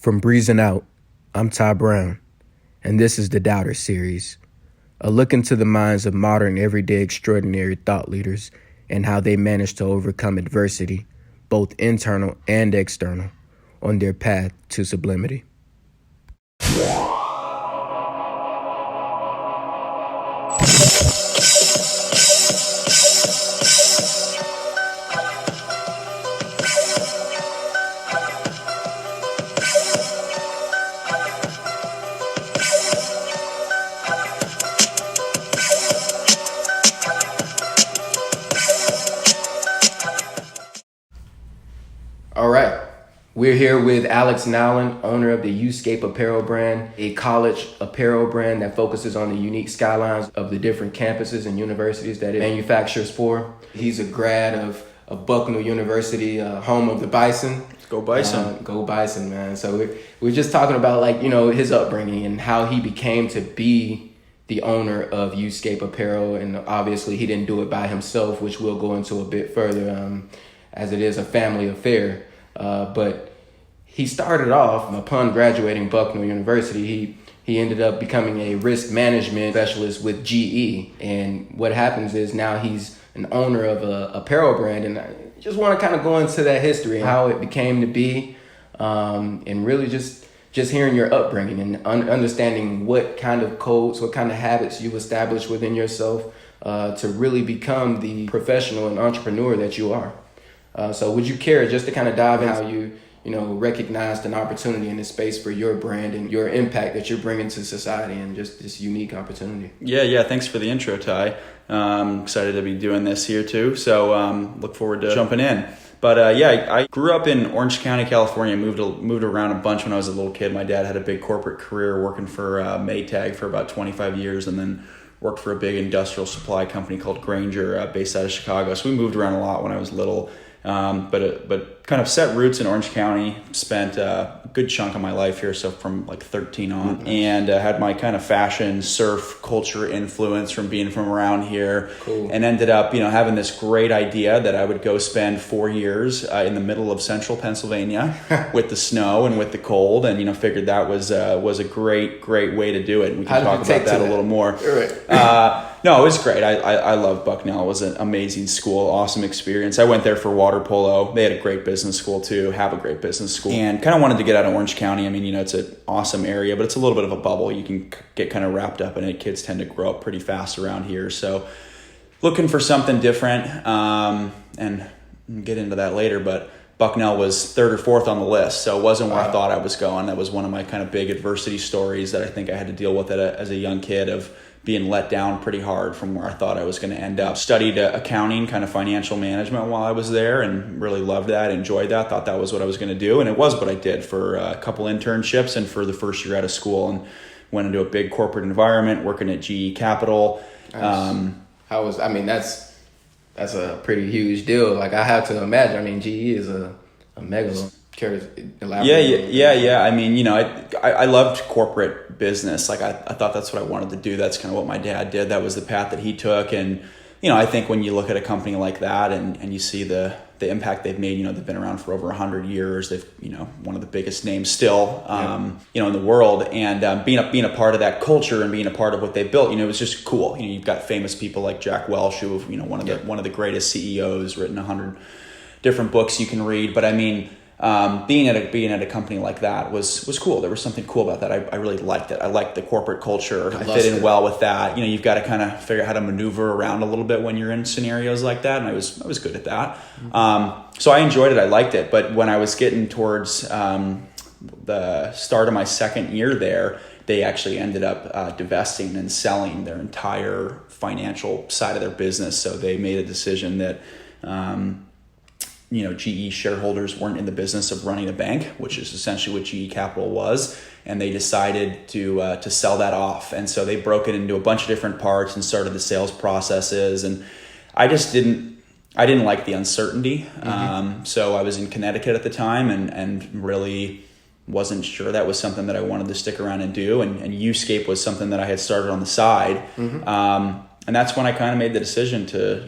From Breezinout, I'm Ty Brown, and this is the Doubter Series, a look into the minds of modern, everyday, extraordinary thought leaders and how they manage to overcome adversity, both internal and external, on their path to sublimity. All right, we're here with Alex Nowlin, owner of the Uscape apparel brand, a college apparel brand that focuses on the unique skylines of the different campuses and universities that it manufactures for. He's a grad of Bucknell University, home of the Bison. Go Bison. Go Bison, man. So we're just talking about his upbringing and how he became to be the owner of Uscape apparel. And obviously he didn't do it by himself, which we'll go into a bit further, as it is a family affair. But he started off, upon graduating Bucknell University, he ended up becoming a risk management specialist with GE. And what happens is now he's an owner of a apparel brand. And I just want to kind of go into that history and how it became to be, and really just hearing your upbringing and understanding what kind of codes, what kind of habits you established within yourself to really become the professional and entrepreneur that you are. So would you care just to kind of dive in how you recognized an opportunity in this space for your brand and your impact that you're bringing to society and just this unique opportunity? Yeah. Thanks for the intro, Ty. Excited to be doing this here too. So look forward to jumping in. But I grew up in Orange County, California. Moved around a bunch when I was a little kid. My dad had a big corporate career working for Maytag for about 25 years, and then worked for a big industrial supply company called Grainger, based out of Chicago. So we moved around a lot when I was little. But kind of set roots in Orange County, spent a good chunk of my life here, so from like 13 on, mm-hmm. and had my kind of fashion, surf culture influence from being from around here. Cool. And ended up, having this great idea that I would go spend 4 years in the middle of central Pennsylvania with the snow and with the cold, and figured that was a great way to do it. And we can talk about that a little more. Right. No, it was great. I love Bucknell. It was an amazing school, awesome experience. I went there for water polo. They had a great business school too, have a great business school. And kind of wanted to get out of Orange County. I mean, it's an awesome area, but it's a little bit of a bubble. You can get kind of wrapped up in it. Kids tend to grow up pretty fast around here. So looking for something different, and get into that later, but Bucknell was third or fourth on the list, so it wasn't where I thought I was going. That was one of my kind of big adversity stories that I think I had to deal with as a young kid, of being let down pretty hard from where I thought I was going to end up. Studied accounting, kind of financial management while I was there, and really loved that, enjoyed that, thought that was what I was going to do. And it was what I did for a couple internships and for the first year out of school, and went into a big corporate environment working at GE Capital. Nice. That's a pretty huge deal. Like, I have to imagine, GE is a megalo. Yeah. I mean, I loved corporate business. Like, I thought that's what I wanted to do. That's kind of what my dad did. That was the path that he took. And, I think when you look at a company like that and you see the impact they've made, they've been around for over 100 years. They've, one of the biggest names still, in the world. And being a part of that culture and being a part of what they built, it was just cool. You've got famous people like Jack Welch, who, one of the greatest CEOs, written 100 different books you can read. But I mean, being at a company like that was cool. There was something cool about that. I really liked it. I liked the corporate culture. I fit in well with that. You've got to kind of figure out how to maneuver around a little bit when you're in scenarios like that. And I was good at that. Mm-hmm. So I enjoyed it. I liked it. But when I was getting towards the start of my second year there, they actually ended up divesting and selling their entire financial side of their business. So they made a decision that GE shareholders weren't in the business of running a bank, which is essentially what GE Capital was, and they decided to sell that off. And so they broke it into a bunch of different parts and started the sales processes. And I just didn't like the uncertainty. Mm-hmm. So I was in Connecticut at the time and really wasn't sure that was something that I wanted to stick around and do. And Uscape was something that I had started on the side. Mm-hmm. And that's when I kind of made the decision to,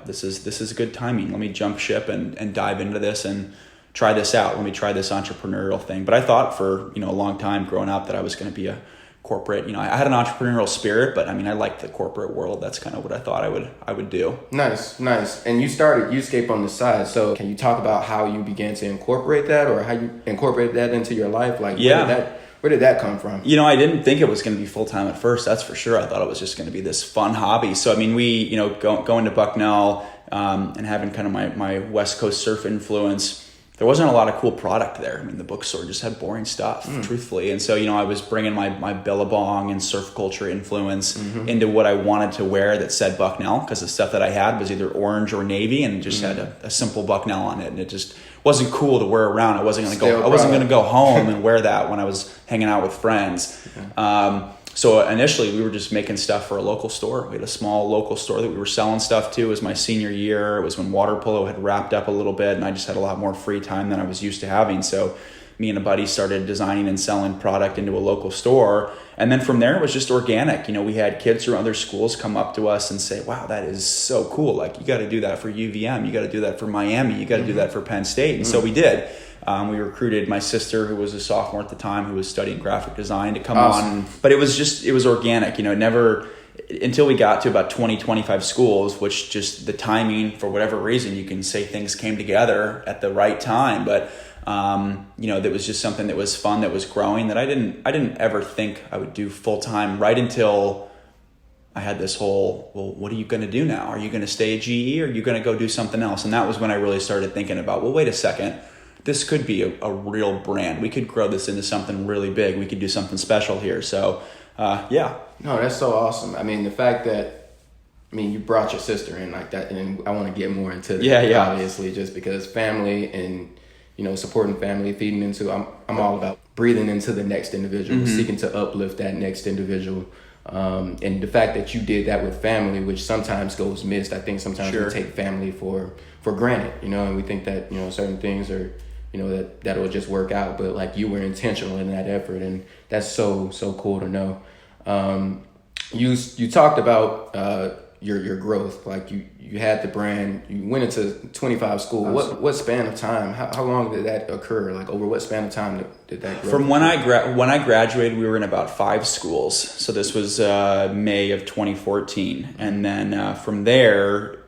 this is good timing. Let me jump ship and dive into this and try this out. Let me try this entrepreneurial thing. But I thought for, a long time growing up that I was going to be a corporate, I had an entrepreneurial spirit, but I mean, I liked the corporate world. That's kind of what I thought I would do. Nice. And you started Uscape on the side. So can you talk about how you began to incorporate that, or how you incorporated that into your life? Like, where did that come from? I didn't think it was going to be full-time at first. That's for sure. I thought it was just going to be this fun hobby. So, I mean, we, going to Bucknell, and having kind of my West Coast surf influence, there wasn't a lot of cool product there. I mean, the bookstore just had boring stuff, truthfully. And so, I was bringing my Billabong and surf culture influence into what I wanted to wear that said Bucknell, because the stuff that I had was either orange or navy and just had a simple Bucknell on it. And it just wasn't cool to wear around. I wasn't going to go home and wear that when I was hanging out with friends. So initially we were just making stuff for a local store. We had a small local store that we were selling stuff to. It was my senior year. It was when water polo had wrapped up a little bit and I just had a lot more free time than I was used to having. So me and a buddy started designing and selling product into a local store. And then from there it was just organic. We had kids from other schools come up to us and say, wow, that is so cool. Like, you got to do that for UVM. You got to do that for Miami. You got to do that for Penn State. And so we did. We recruited my sister, who was a sophomore at the time, who was studying graphic design, to come on. But it was organic, never until we got to about 20, 25 schools, which just the timing, for whatever reason, you can say things came together at the right time. But, that was just something that was fun, that was growing, that I didn't ever think I would do full time, right until I had this whole, well, what are you going to do now? Are you going to stay at GE, or are you going to go do something else? And that was when I really started thinking about, well, wait a second. This could be a real brand. We could grow this into something really big. We could do something special here. So, yeah. No, that's so awesome. I mean, the fact that, you brought your sister in like that, and I want to get more into that, obviously, just because family and, supporting family, feeding into, I'm all about breathing into the next individual, seeking to uplift that next individual. And the fact that you did that with family, which sometimes goes missed. I think sometimes we take family for granted, and we think that, certain things are, that'll just work out, but like, you were intentional in that effort, and that's so cool to know. You talked about your growth, like you had the brand, you went into 25 schools. What span of time? How long did that occur? Like, over what span of time did that grow? From when I graduated, we were in about 5 schools. So this was May of 2014, and then from there,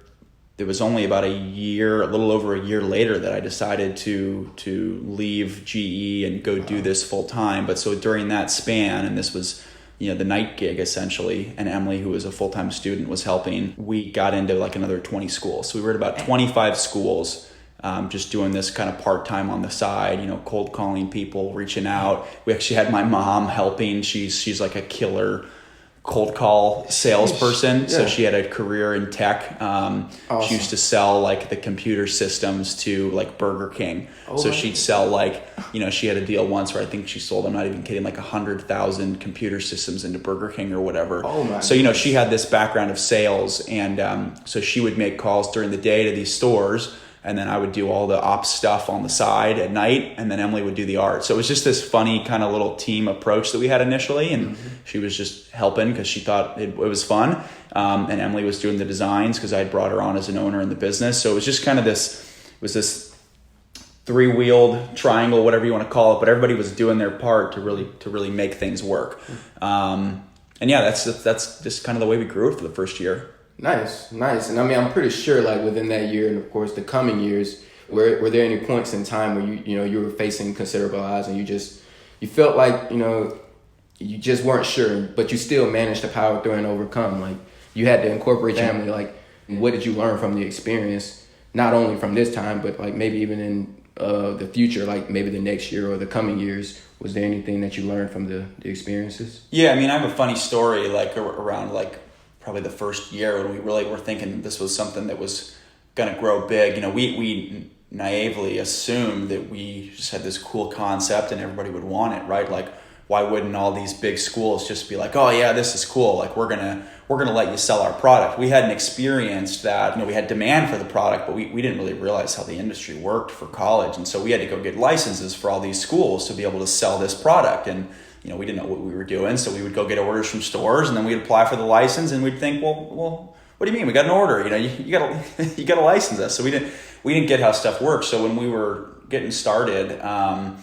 it was only about a little over a year later, that I decided to leave GE and go do this full time. But so during that span, and this was, the night gig essentially, and Emily, who was a full-time student, was helping, we got into like another 20 schools. So we were at about 25 schools, just doing this kind of part-time on the side, cold calling people, reaching out. We actually had my mom helping. She's like a killer cold call salesperson. So she had a career in tech. Awesome. She used to sell like the computer systems to like Burger King. So she'd sell like, she had a deal once where I think she sold, I'm not even kidding, like 100,000 computer systems into Burger King or whatever. So, she had this background of sales, and so she would make calls during the day to these stores, and then I would do all the ops stuff on the side at night, and then Emily would do the art. So it was just this funny kind of little team approach that we had initially, and she was just helping because she thought it was fun. And Emily was doing the designs because I had brought her on as an owner in the business. So it was just kind of this 3-wheeled triangle, whatever you want to call it, but everybody was doing their part to really make things work. And yeah, that's just kind of the way we grew for the first year. Nice. And I'm pretty sure, like, within that year, and of course the coming years, were there any points in time where you were facing considerable odds, and you felt like, you just weren't sure, but you still managed to power through and overcome? Like, you had to incorporate your family. Like, what did you learn from the experience, not only from this time, but like maybe even in the future, like maybe the next year or the coming years? Was there anything that you learned from the experiences? Yeah, I have a funny story, like around like probably the first year when we really were thinking this was something that was going to grow big. We naively assumed that we just had this cool concept and everybody would want it, right? Like, why wouldn't all these big schools just be like, oh yeah, this is cool, like we're gonna let you sell our product? We hadn't experienced that. We had demand for the product, but we didn't really realize how the industry worked for college, and so we had to go get licenses for all these schools to be able to sell this product. And we didn't know what we were doing, so we would go get orders from stores, and then we'd apply for the license, and we'd think, well, what do you mean? We got an order. You got to license us. So we didn't get how stuff works. So when we were getting started, I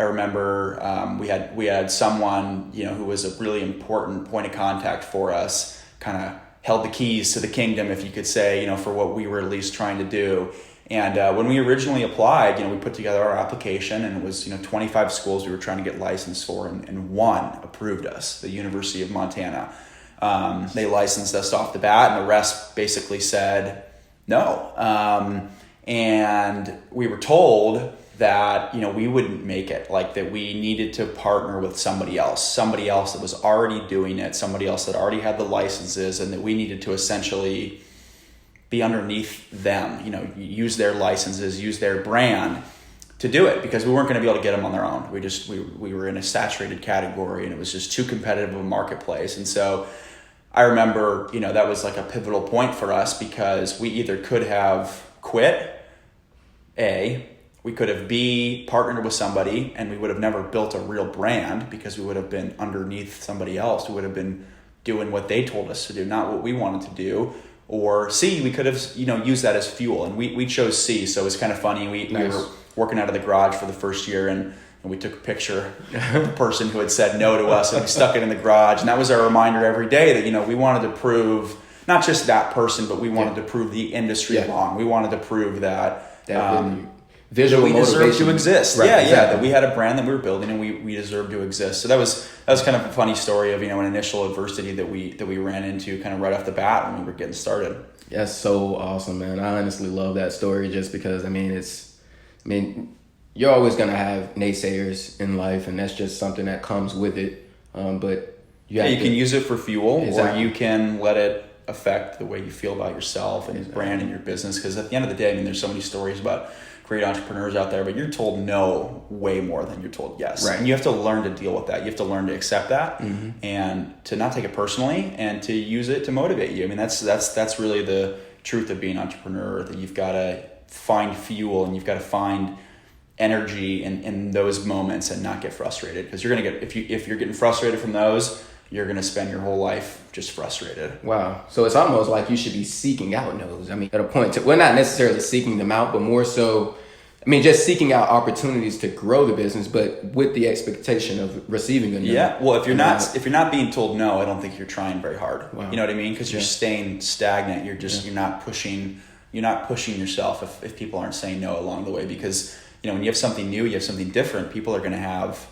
remember we had someone, who was a really important point of contact for us, kind of held the keys to the kingdom, if you could say, for what we were at least trying to do. And when we originally applied, we put together our application, and it was 25 schools we were trying to get licensed for, and one approved us, the University of Montana. They licensed us off the bat, and the rest basically said no. And we were told that we wouldn't make it, like that we needed to partner with somebody else that was already doing it, somebody else that already had the licenses, and that we needed to essentially be underneath them, use their licenses, use their brand to do it, because we weren't going to be able to get them on their own. We were in a saturated category, and it was just too competitive of a marketplace. And so I remember, that was like a pivotal point for us, because we either could have quit, we could have partnered with somebody, and we would have never built a real brand, because we would have been underneath somebody else. We would have been doing what they told us to do, not what we wanted to do. Or C, we could have, used that as fuel, and we chose C. So it was kind of funny. We were working out of the garage for the first year, and we took a picture of the person who had said no to us, and we stuck it in the garage. And that was our reminder every day that, we wanted to prove not just that person, but we wanted to prove the industry wrong. We wanted to prove that visual we deserved to exist. Right, exactly. That we had a brand that we were building, and we deserved to exist. So that was kind of a funny story of an initial adversity that we ran into kind of right off the bat when we were getting started. That's so awesome, man. I honestly love that story, just because you're always gonna have naysayers in life, and that's just something that comes with it. But you can use it for fuel, or you can let it affect the way you feel about yourself and your brand and your business. Because at the end of the day, there's so many stories about great entrepreneurs out there, but you're told no way more than you're told yes. Right. And you have to learn to deal with that. You have to learn to accept that, and to not take it personally, and to use it to motivate you. That's really the truth of being an entrepreneur, that you've got to find fuel, and you've got to find energy in those moments, and not get frustrated, because you're going to get, if you're getting frustrated from those, you're going to spend your whole life just frustrated. Wow. So it's almost like you should be seeking out no's. At a point we're not necessarily seeking them out, but more so, just seeking out opportunities to grow the business, but with the expectation of receiving a no. Yeah. Well, if you're not being told no, I don't think you're trying very hard. Wow. You know what I mean? Because you're staying stagnant. You're not pushing yourself if people aren't saying no along the way, because, when you have something new, you have something different, people are going to have,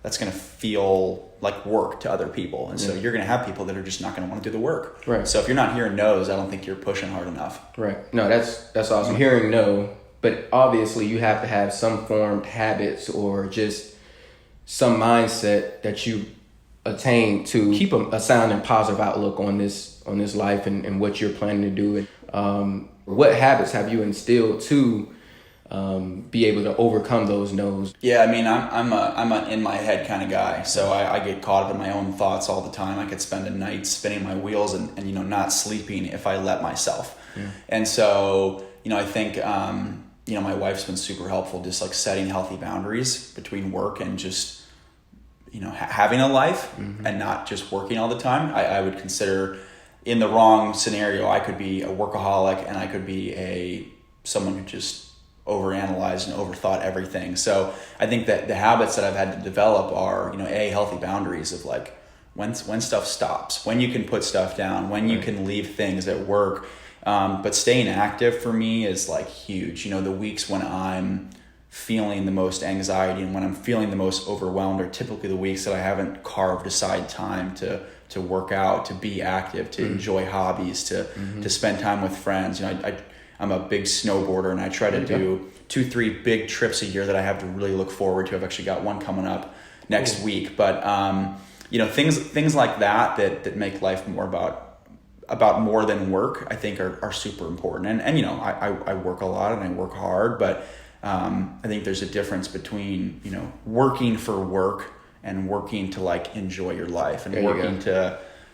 that's going to feel like work to other people. And so you're going to have people that are just not going to want to do the work. Right. So if you're not hearing no's, I don't think you're pushing hard enough. Right. No, that's awesome. Hearing no, but obviously you have to have some formed habits, or just some mindset that you attain to keep a sound and positive outlook on this life and what you're planning to do. And what habits have you instilled to be able to overcome those no's? Yeah, I'm a in my head kind of guy, so I get caught up in my own thoughts all the time. I could spend a night spinning my wheels and not sleeping if I let myself. Yeah. And so I think my wife's been super helpful, just like setting healthy boundaries between work and just having a life, and not just working all the time. I would consider, in the wrong scenario, I could be a workaholic, and I could be someone who just overanalyzed and overthought everything. So I think that the habits that I've had to develop are, healthy boundaries of like when stuff stops, when you can put stuff down, when you can leave things at work. But staying active for me is like huge. The weeks when I'm feeling the most anxiety and when I'm feeling the most overwhelmed are typically the weeks that I haven't carved aside time to work out, to be active, to enjoy hobbies, to spend time with friends. I'm a big snowboarder, and I try to do 2-3 big trips a year that I have to really look forward to. I've actually got one coming up next week, but things like that make life more about more than work, I think are super important. And I work a lot and I work hard, but I think there's a difference between working for work and working to like enjoy your life, and working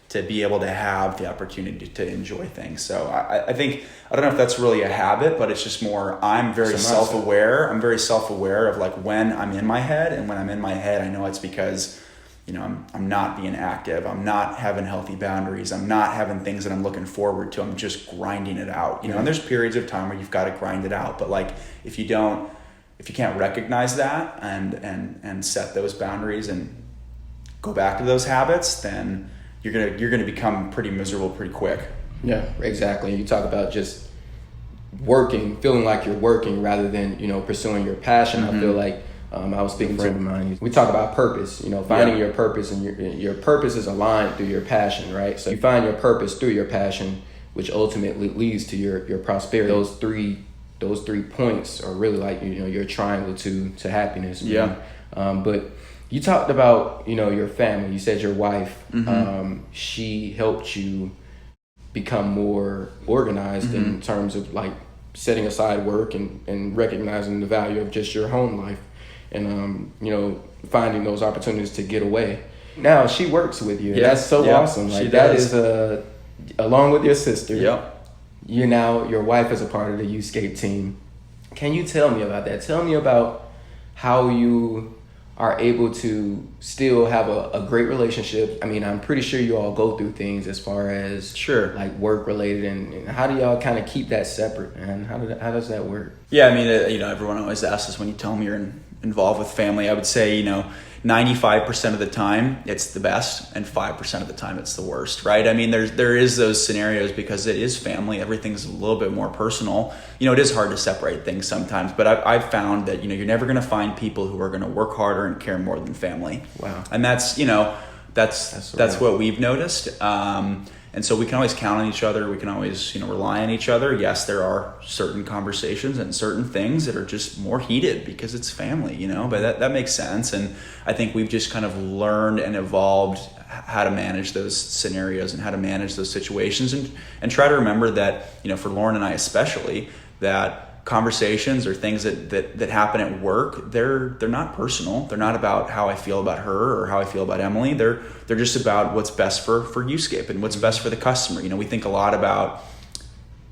to be able to have the opportunity to enjoy things. So I think, I don't know if that's really a habit, but it's just more, I'm very self-aware. I'm very self-aware of like when I'm in my head, and when I'm in my head, I know it's because, I'm not being active. I'm not having healthy boundaries. I'm not having things that I'm looking forward to. I'm just grinding it out, and there's periods of time where you've got to grind it out. But like, if you don't if you can't recognize that and set those boundaries and go back to those habits, then you're gonna become pretty miserable pretty quick. Yeah, exactly. You talk about just feeling like you're working rather than, pursuing your passion. I feel like I was speaking to a friend of mine. We talk about purpose, finding your purpose, and your purpose is aligned through your passion, right? So you find your purpose through your passion, which ultimately leads to your prosperity. Those three points are really like, your triangle to happiness. Yeah. But you talked about, your family. You said your wife, she helped you become more organized in terms of like setting aside work and recognizing the value of just your home life and, finding those opportunities to get away. Now she works with you. Yeah. That's so awesome. Like that is along with your sister. Yep. Your wife is a part of the Youthscape team. Can you tell me about that? Tell me about how you are able to still have a great relationship. I mean, I'm pretty sure you all go through things as far as like work related, and how do y'all kind of keep that separate, and how does that work? Yeah, I mean, everyone always asks us when you tell them you're involved with family. I would say, 95% of the time it's the best and 5% of the time it's the worst, right? I mean, there is those scenarios because it is family. Everything's a little bit more personal. It is hard to separate things sometimes, but I've found that, you're never going to find people who are going to work harder and care more than family. Wow. And that's what we've noticed. And so we can always count on each other. We can always, rely on each other. Yes, there are certain conversations and certain things that are just more heated because it's family, but that makes sense. And I think we've just kind of learned and evolved how to manage those scenarios and how to manage those situations and try to remember that, for Lauren and I especially, that conversations or things that happen at work, they're not personal. They're not about how I feel about her or how I feel about Emily. They're just about what's best for Youthscape and what's best for the customer. We think a lot about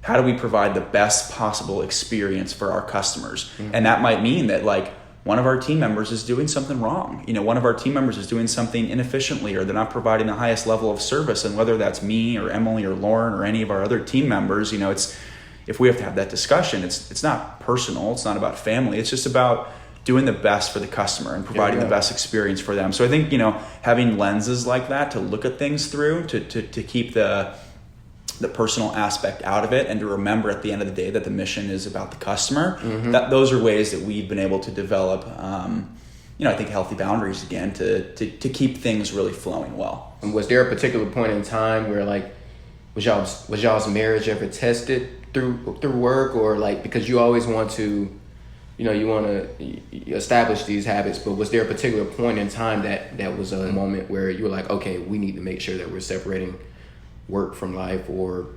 how do we provide the best possible experience for our customers. And that might mean that like one of our team members is doing something wrong. One of our team members is doing something inefficiently, or they're not providing the highest level of service. And whether that's me or Emily or Lauren or any of our other team members, if we have to have that discussion, it's not personal. It's not about family. It's just about doing the best for the customer and providing the best experience for them. So I think, having lenses like that to look at things through, to keep the personal aspect out of it, and to remember at the end of the day that the mission is about the customer, that those are ways that we've been able to develop, I think healthy boundaries again to keep things really flowing well. And was there a particular point in time where like, was y'all's marriage ever tested through work, or like, because you always want to, you want to establish these habits, but was there a particular point in time that was a moment where you were like, okay, we need to make sure that we're separating work from life, or,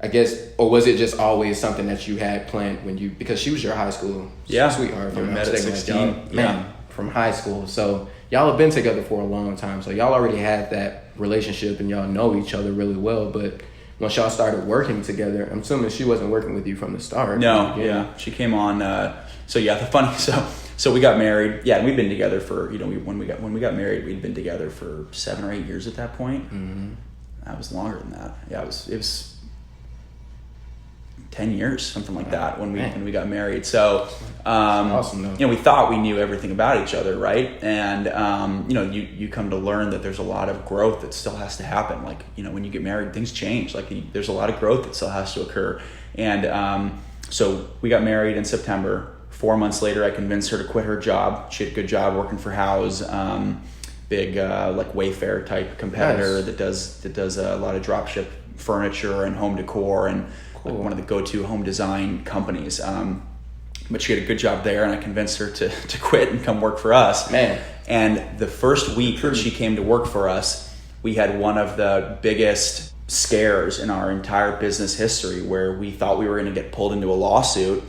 I guess, or was it just always something that you had planned because she was your high school sweetheart, we met at 16, from high school. So y'all have been together for a long time. So y'all already had that relationship and y'all know each other really well, but once y'all started working together, I'm assuming she wasn't working with you from the start. No, yeah. She came on. So we got married. Yeah, and we'd been together for, when we got married, we'd been together for 7 or 8 years at that point. Mm-hmm. That was longer than that. Yeah, it was 10 years, something like that, when we got married. So, awesome, though. We thought we knew everything about each other, right? And, you come to learn that there's a lot of growth that still has to happen. Like, when you get married, things change. Like, there's a lot of growth that still has to occur. And so we got married in September. 4 months later, I convinced her to quit her job. She had a good job working for House, big like Wayfair type competitor. Nice. that does a lot of dropship furniture and home decor and like one of the go-to home design companies. But she had a good job there, and I convinced her to quit and come work for us. Man. And the first week that she came to work for us, we had one of the biggest scares in our entire business history, where we thought we were going to get pulled into a lawsuit.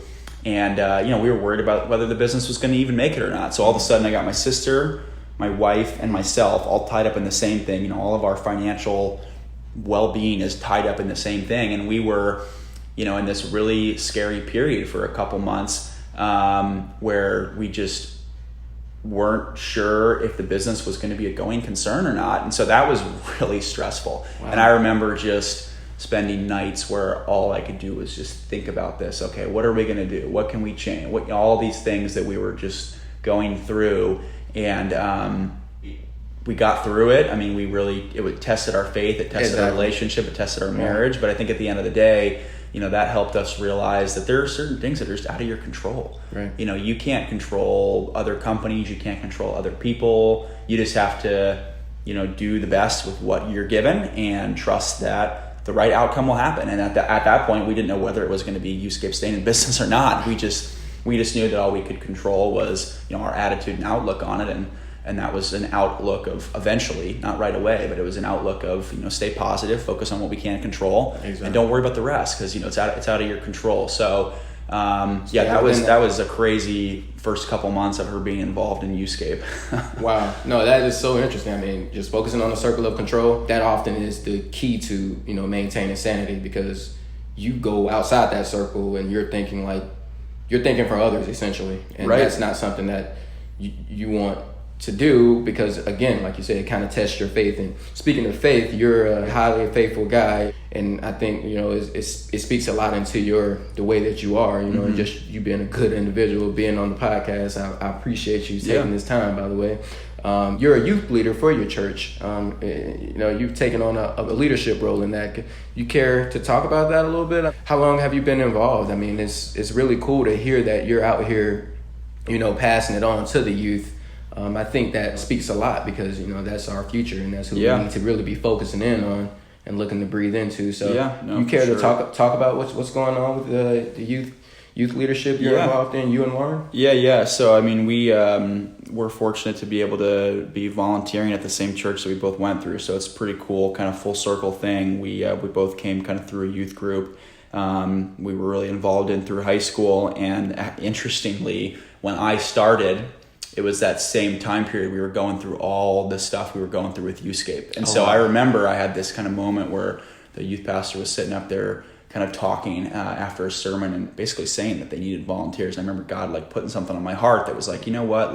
And, we were worried about whether the business was going to even make it or not. So all of a sudden I got my sister, my wife, and myself all tied up in the same thing. All of our financial well-being is tied up in the same thing. And we were, in this really scary period for a couple months, where we just weren't sure if the business was going to be a going concern or not. And so that was really stressful. Wow. And I remember just spending nights where all I could do was just think about this. Okay, what are we going to do? What can we change? All these things that we were just going through, and we got through it. I mean, it tested our faith, it tested our relationship, it tested our marriage. But I think at the end of the day, that helped us realize that there are certain things that are just out of your control. Right. You can't control other companies, you can't control other people. You just have to, do the best with what you're given and trust that the right outcome will happen. And at that point, we didn't know whether it was going to be Youthscape staying in business or not. We just knew that all we could control was, our attitude and outlook on it. And that was an outlook of eventually, not right away, but it was an outlook of, stay positive, focus on what we can control, and don't worry about the rest, because, it's out of your control. So, that was a crazy first couple months of her being involved in Youthscape. Wow. No, that is so interesting. I mean, just focusing on the circle of control, that often is the key to, maintaining sanity, because you go outside that circle and you're thinking for others, essentially. And that's not something that you want to do, because again, like you said, it kind of tests your faith. And speaking of faith, you're a highly faithful guy, and I think it speaks a lot into the way that you are, and just you being a good individual, being on the podcast. I appreciate you taking this time, by the way. You're a youth leader for your church. You've taken on a leadership role in that. You care to talk about that a little bit? How long have you been involved? I mean, it's really cool to hear that you're out here, passing it on to the youth. I think that speaks a lot, because that's our future, and that's who we need to really be focusing in on and looking to breathe into. So you care to talk about what's going on with the youth leadership you're involved in, you and Warren? Yeah. So I mean, we're fortunate to be able to be volunteering at the same church that we both went through. So it's a pretty cool kind of full circle thing. We both came kind of through a youth group. We were really involved in through high school, and interestingly, when I started, it was that same time period we were going through all the stuff we were going through with Youthscape. And I remember I had this kind of moment where the youth pastor was sitting up there kind of talking after a sermon and basically saying that they needed volunteers. And I remember God putting something on my heart that was like, you know what,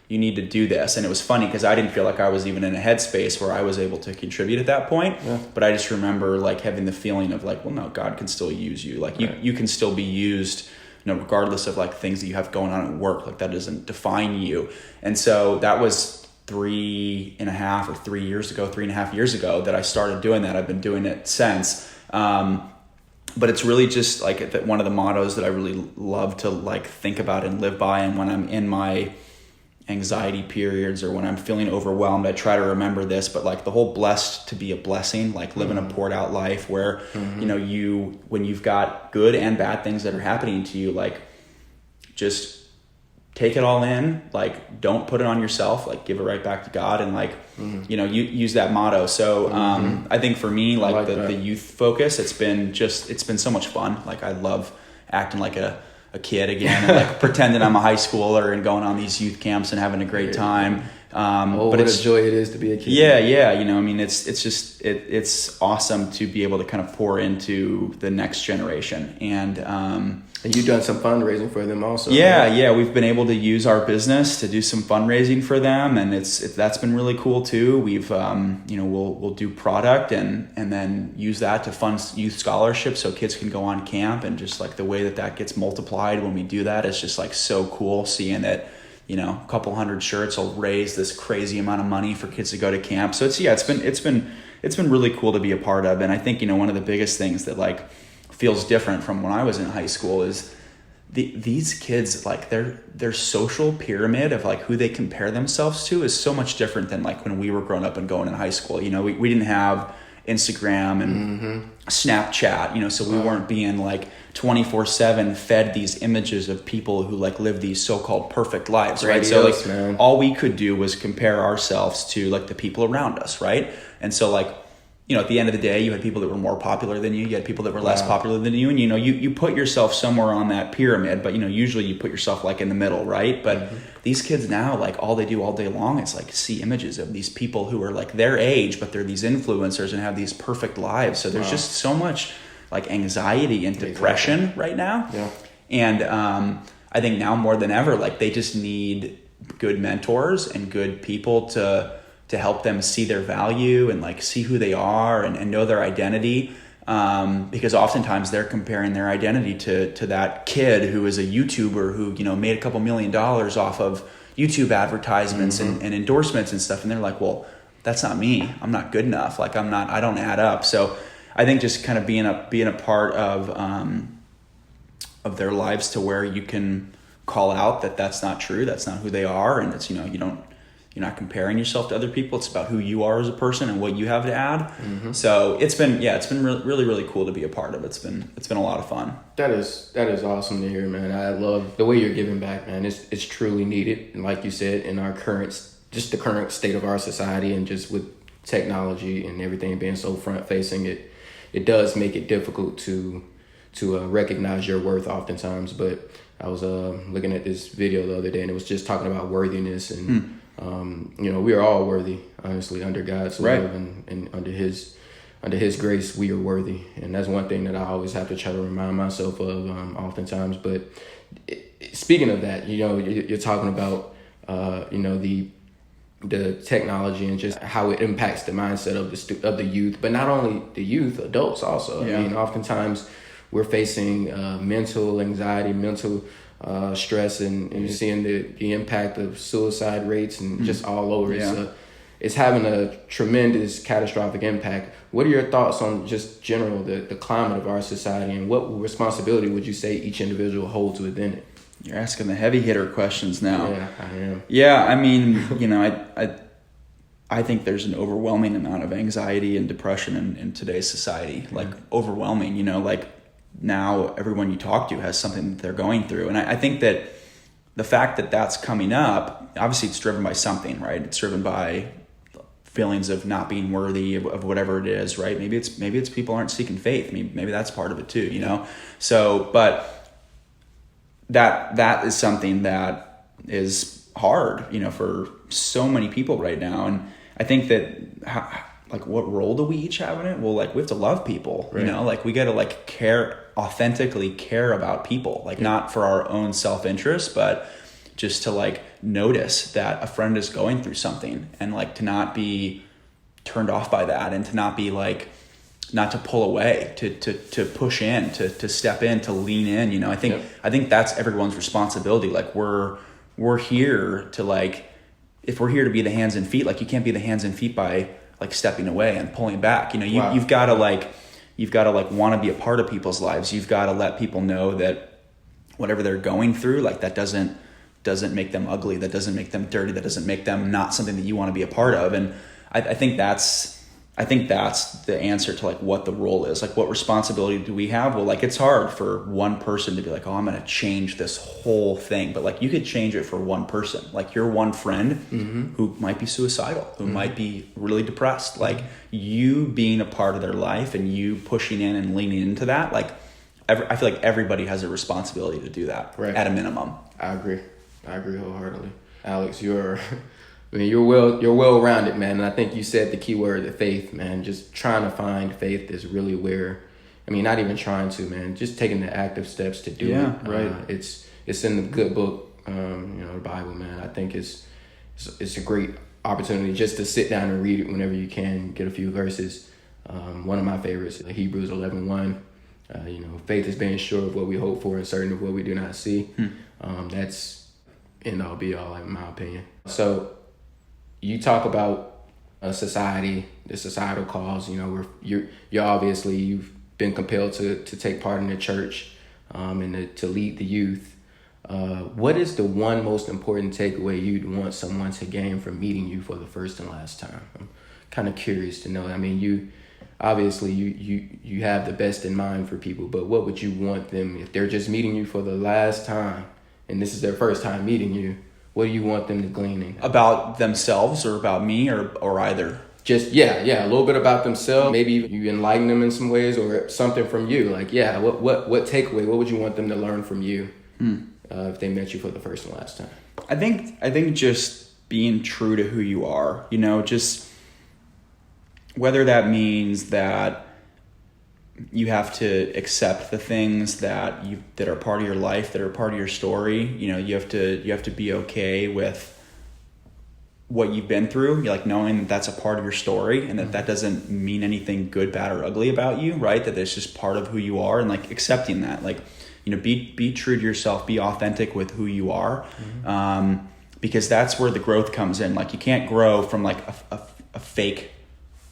you need to do this. And it was funny because I didn't feel like I was even in a headspace where I was able to contribute at that point. Yeah. But I just remember having the feeling of well, no, God can still use you. You can still be used, regardless of things that you have going on at work. That doesn't define you. And so that was 3.5 years ago that I started doing that. I've been doing it since. But it's really just one of the mottos that I really love to think about and live by. And when I'm in my anxiety periods or when I'm feeling overwhelmed, I try to remember this. But the whole blessed to be a blessing, living a poured out life where when you've got good and bad things that are happening to you, just take it all in, don't put it on yourself, give it right back to God, and you use that motto. So I think for me, the youth focus, it's been so much fun. I love acting like a kid again, and pretending I'm a high schooler and going on these youth camps and having a great time. But it's a joy it is to be a kid. Yeah. It's awesome to be able to kind of pour into the next generation. And you've done some fundraising for them also. Yeah. We've been able to use our business to do some fundraising for them, and that's been really cool too. We've we'll do product and then use that to fund youth scholarships so kids can go on camp, and just the way that gets multiplied when we do that is just so cool, seeing that a couple hundred shirts will raise this crazy amount of money for kids to go to camp. So it's been really cool to be a part of. And I think one of the biggest things that feels different from when I was in high school is these kids, their social pyramid of who they compare themselves to is so much different than when we were growing up and going in high school. We didn't have Instagram and Snapchat, so we weren't being 24/7 fed these images of people who live these so-called perfect lives, right? So all we could do was compare ourselves to the people around us, right? And so at the end of the day, you had people that were more popular than you had people that were less popular than you, and you put yourself somewhere on that pyramid, but usually you put yourself in the middle, right? But these kids now, all they do all day long is see images of these people who are their age, but they're these influencers and have these perfect lives. So there's just so much anxiety and depression right now. Yeah. And I think now more than ever, they just need good mentors and good people to help them see their value and see who they are and know their identity. Because oftentimes they're comparing their identity to that kid who is a YouTuber who, you know, made a couple $1 million off of YouTube advertisements and endorsements and stuff. And they're like, well, that's not me. I'm not good enough. Like I don't add up. So I think just kind of being a part of their lives to where you can call out that that's not true. That's not who they are. And it's, you know, you're not comparing yourself to other people. It's about who you are as a person and what you have to add. So it's been really, really cool to be a part of. It's been a lot of fun. That is awesome to hear, man. I love the way you're giving back, man. It's truly needed. And like you said, in our the current state of our society, and just with technology and everything being so front facing, it does make it difficult to recognize your worth oftentimes. But I was looking at this video the other day, and it was just talking about worthiness, and you know, we are all worthy, honestly, under God's love and under His grace, we are worthy. And that's one thing that I always have to try to remind myself of oftentimes. But speaking of that, you know, you're talking about you know, the technology and just how it impacts the mindset of the youth, but not only the youth, adults also. I mean, oftentimes we're facing mental anxiety, mental stress, and you're seeing the impact of suicide rates and just all over. It's having a tremendous catastrophic impact. What are your thoughts on just general the climate of our society, and what responsibility would you say each individual holds within it? You're asking the heavy hitter questions now. Yeah, I am. Yeah, I mean, you know, I think there's an overwhelming amount of anxiety and depression in today's society. Like overwhelming, you know, like now everyone you talk to has something that they're going through. And I think that the fact that that's coming up, obviously it's driven by something, right? It's driven by feelings of not being worthy of whatever it is, right? Maybe it's people aren't seeking faith. Maybe that's part of it too, you know? So, but that is something that is hard, you know, for so many people right now. And I think that like, what role do we each have in it? Well, like, we have to love people, you know, like we got to like authentically care about people, like not for our own self-interest, but just to like notice that a friend is going through something, and like to not be turned off by that, and to not be like, not to pull away, to push in, to step in, to lean in, you know. I think that's everyone's responsibility. Like we're here to like, if we're here to be the hands and feet, like you can't be the hands and feet by like stepping away and pulling back. You know, you've got to want to be a part of people's lives. You've got to let people know that whatever they're going through, like that doesn't make them ugly. That doesn't make them dirty. That doesn't make them not something that you want to be a part of. And I think that's the answer to like what the role is. Like, what responsibility do we have? Well, like, it's hard for one person to be like, oh, I'm going to change this whole thing. But like, you could change it for one person. Like your one friend who might be suicidal, who might be really depressed. Like you being a part of their life and you pushing in and leaning into that. Like I feel like everybody has a responsibility to do that at a minimum. I agree wholeheartedly. Alex, you're well-rounded, man. And I think you said the key word, the faith, man. Just trying to find faith is really where, I mean, not even trying to, man. Just taking the active steps to do it. Right. It's in the good book, you know, the Bible, man. I think it's a great opportunity just to sit down and read it whenever you can, get a few verses. One of my favorites, Hebrews 11:1. You know, faith is being sure of what we hope for and certain of what we do not see. That's end all be all, in my opinion. So you talk about a society, the societal cause. You know, you're obviously, you've been compelled to take part in the church and to lead the youth. What is the one most important takeaway you'd want someone to gain from meeting you for the first and last time? I'm kind of curious to know. I mean, you obviously you have the best in mind for people, but what would you want them, if they're just meeting you for the last time and this is their first time meeting you, what do you want them to glean in? About themselves or about me or either? Just, a little bit about themselves. Maybe you enlighten them in some ways, or something from you. Like, what takeaway, what would you want them to learn from you if they met you for the first and last time? I think just being true to who you are, you know, just whether that means that you have to accept the things that are part of your life, that are part of your story. You know, you have to be okay with what you've been through, you're like knowing that that's a part of your story and that doesn't mean anything good, bad, or ugly about you, right? That it's just part of who you are, and like accepting that, like, you know, be true to yourself, be authentic with who you are. Because that's where the growth comes in. Like, you can't grow from like a fake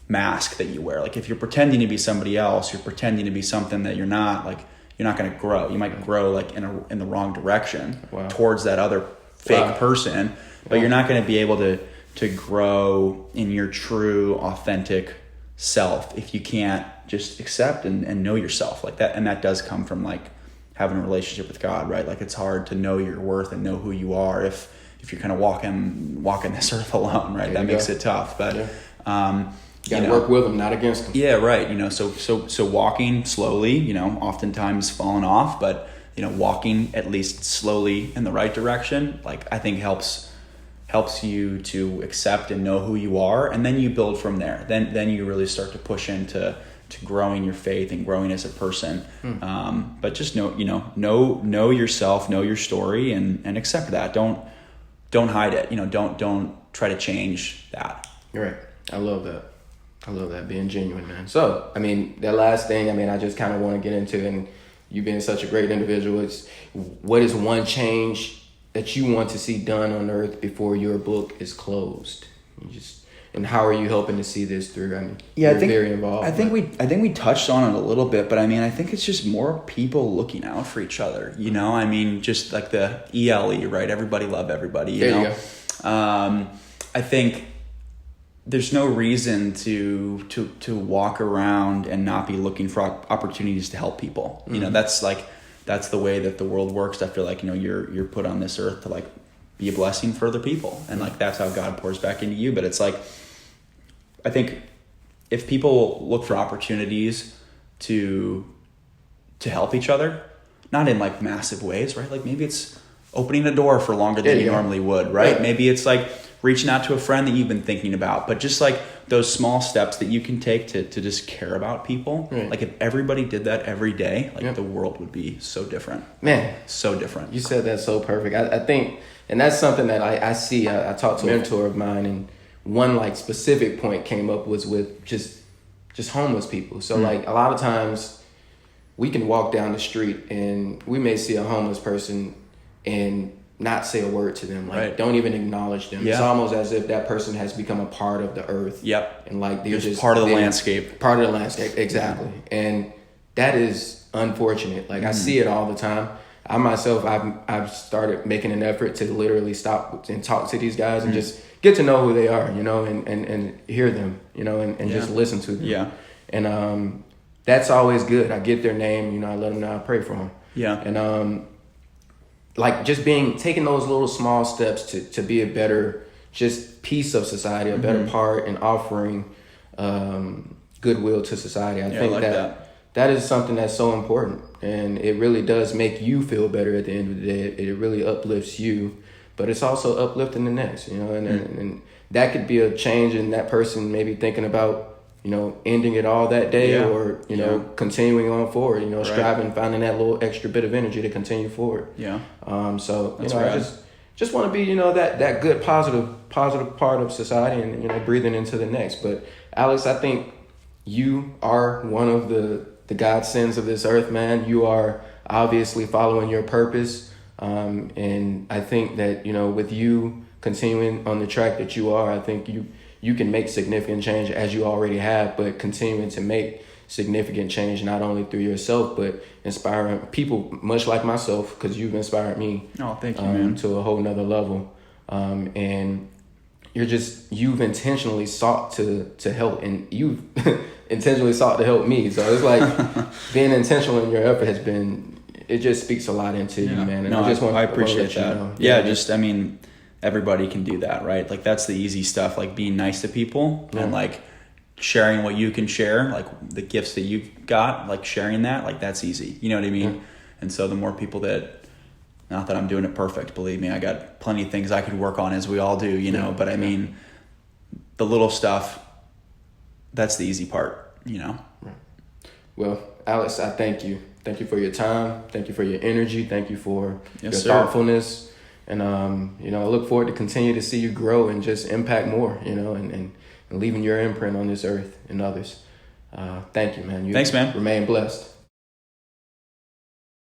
mask that you wear. Like, if you're pretending to be somebody else, you're pretending to be something that you're not, like, you're not going to grow. You might grow like in the wrong direction towards that other fake person, but you're not going to be able to grow in your true, authentic self if you can't just accept and know yourself like that. And that does come from like having a relationship with God, right? Like, it's hard to know your worth and know who you are if you're kind of walking this earth alone, right? That makes it tough, but you gotta work with them, not against them. Yeah, right. You know, so walking slowly, you know, oftentimes falling off, but, you know, walking at least slowly in the right direction, like, I think helps you to accept and know who you are, and then you build from there. Then you really start to push into growing your faith and growing as a person. But just know yourself, know your story, and accept that. Don't hide it. You know, don't try to change that. You're right. I love that, being genuine, man. So, I mean, that last thing, I mean, I just kind of want to get into, and you being such a great individual, is what is one change that you want to see done on earth before your book is closed? And how are you helping to see this through? I mean, you're very involved. I think we touched on it a little bit, but I mean, I think it's just more people looking out for each other. You know, I mean, just like the ELE, right? Everybody love everybody. You know, I think there's no reason to walk around and not be looking for opportunities to help people. You know, that's the way that the world works. I feel like, you know, you're put on this earth to like be a blessing for other people, and like that's how God pours back into you. But it's like, I think if people look for opportunities to help each other, not in like massive ways, right? Like, maybe it's opening a door for longer than you normally would, right? Yeah. Maybe it's like reaching out to a friend that you've been thinking about, but just like those small steps that you can take to just care about people. Right. Like, if everybody did that every day, like the world would be so different. Man, so different. You said that so perfect. I think, and that's something that I see. I talked to a mentor of mine, and one like specific point came up was with just homeless people. So like, a lot of times we can walk down the street and we may see a homeless person and not say a word to them, like don't even acknowledge them. It's almost as if that person has become a part of the earth. And like, they're just part of the landscape. Part of the landscape, exactly. And that is unfortunate. Like, I see it all the time. I myself, I've started making an effort to literally stop and talk to these guys and just get to know who they are, you know, and hear them, you know, and just listen to them. And that's always good. I get their name, you know, I let them know I pray for them. And like, just taking those little small steps to be a better just piece of society, a better part, and offering goodwill to society. I think like that is something that's so important, and it really does make you feel better at the end of the day. It really uplifts you, but it's also uplifting the next, you know, and that could be a change in that person maybe thinking about, you know, ending it all that day or, you know, continuing on forward, you know, striving, finding that little extra bit of energy to continue forward. So, you know, I just want to be, you know, that good, positive part of society, and, you know, breathing into the next. But Alex, I think you are one of the godsends of this earth, man. You are obviously following your purpose. And I think that, you know, with you continuing on the track that you are, I think you can make significant change, as you already have, but continuing to make significant change, not only through yourself, but inspiring people much like myself, because you've inspired me. Oh, thank you, man. To a whole nother level. And you've intentionally sought to help, and you've intentionally sought to help me. So it's like being intentional in your effort it just speaks a lot into you, man. And I appreciate that. I mean, everybody can do that, right? Like, that's the easy stuff, like being nice to people and like sharing what you can share, like the gifts that you've got, like sharing that, like that's easy. You know what I mean? And so the more people not that I'm doing it perfect, believe me, I got plenty of things I could work on, as we all do, you know, but I mean, the little stuff, that's the easy part, you know? Well, Alex, I thank you. Thank you for your time. Thank you for your energy. Thank you for your thoughtfulness. And, I look forward to continue to see you grow and just impact more, and leaving your imprint on this earth and others. Thank you, man. Thanks, man. Remain blessed.